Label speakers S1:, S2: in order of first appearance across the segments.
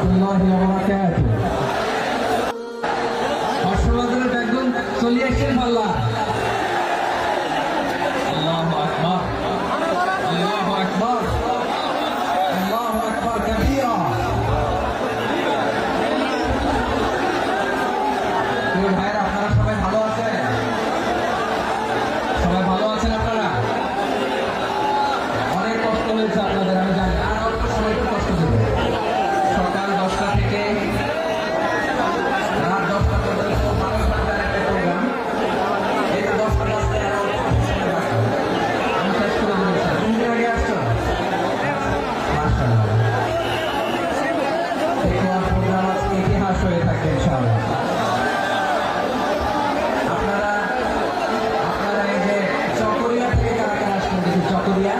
S1: রহমতুল্লাহি ওয়া বারাকাতুহু। হর্ষবর্ধনের একজন চলে আসছেন পাল্লা। আল্লাহু আকবার, আল্লাহু আকবার, আল্লাহু আকবার কাবীরা। ভাইরা আপনারা সবাই ভালো আছেন? সবাই ভালো আছেন আপনারা? অনেক কষ্ট হয়েছে আপনাদের, আমি জানি। আর অল্প সময় একটু কষ্ট দেবে। সকাল 10টা থেকে রাত 10টা পর্যন্ত মানুষ বাজার একটা প্রোগ্রাম। এই তো 10টা বাজতে আর অল্প সময় বাকি। আমি শেষ করে দিয়েছি। তুমি কি আগে আসছো? মাশাআল্লাহ। দেখো প্রোগ্রাম আজকে ইতিহাস হয়ে থাকবে ইনশাআল্লাহ। আপনারা এই যে চকরিয়া থেকে কারা কারা আসছেন দেখি? চকরিয়া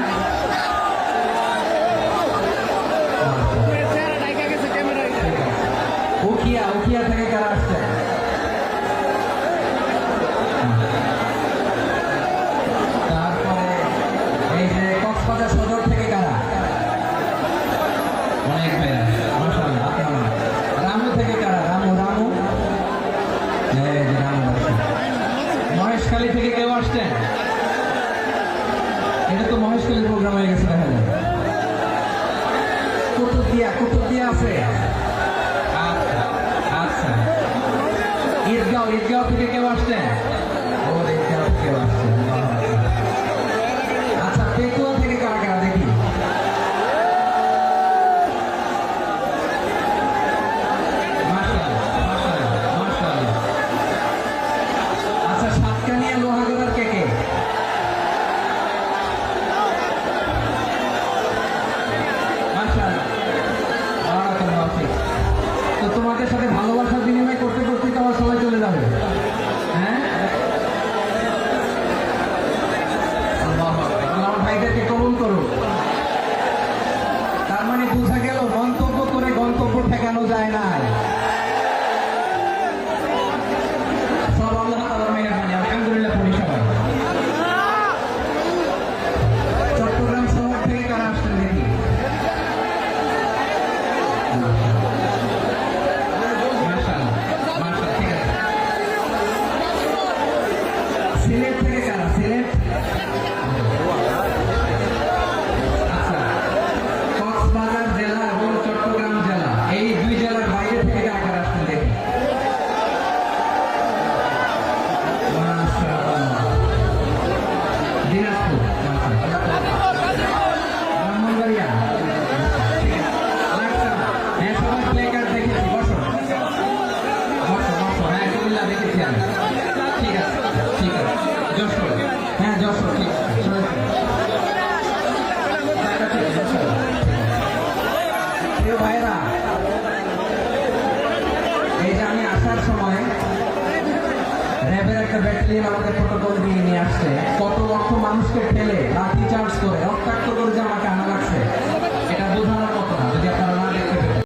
S1: উখিয়া থেকে কারা আসছেন? তারপরে এই যে কক্সবাজার সদর থেকে কারা? অনেক ভাইরা, মাশাআল্লাহ। রামু থেকে কারা? রামু এই যে রামু আসছে। মহেশখালী থেকে কেউ আসছেন? এটা তো মহেশখালীর প্রোগ্রাম হয়ে গেছে দেখা যায়। কুতুবদিয়া আছে। আচ্ছা, ঈদগাঁও থেকে কেউ আসছেন? ঈদগাঁও থেকে কেউ আসছেন। আচ্ছা, পেকুয়া থেকে কারা কারা দেখি? মাশাআল্লাহ। আচ্ছা, সাতকানিয়া লোহাগড়ার কে? তো তোমাদের সাথে ভালোবাসার বিনিময় করতে করতে তো আমার সবাই চলে যাবে। হ্যাঁ, আমার ভাইদেরকে কবুল করো। তার মানে বোঝা গেল মন্তব্য করে গন্তব্য ঠেকানো যায় না। সব আল্লাহ তাআলার মেহেরবানি, আলহামদুলিল্লাহ। পড়ি সবাই। চট্টগ্রাম শহর থেকে কারা আসছেন দেখি? সিলেট থেকে কারা? সিলেট। আচ্ছা, কক্সবাজার জেলা এবং চট্টগ্রাম জেলা, এই দুই জেলার বাইরে থেকে কারা আসছেন দেখি? দিনাজপুর, ব্রাহ্মণবাড়িয়া। হ্যাঁ, সবাই প্লে কার্ড দেখেছি। বসো। হ্যাঁ, কুমিল্লা দেখেছি আমি। ঠিক আছে। যশোর। হ্যাঁ, যশোর। ঠিক প্রিয় ভাইরা, এই যে আমি আসার সময় র্যাবের একটা ব্যাটালিয়ন আমাদের প্রোটোকল দিয়ে নিয়ে আসছে। কত লক্ষ মানুষকে ফেলে লাঠি চার্জ করে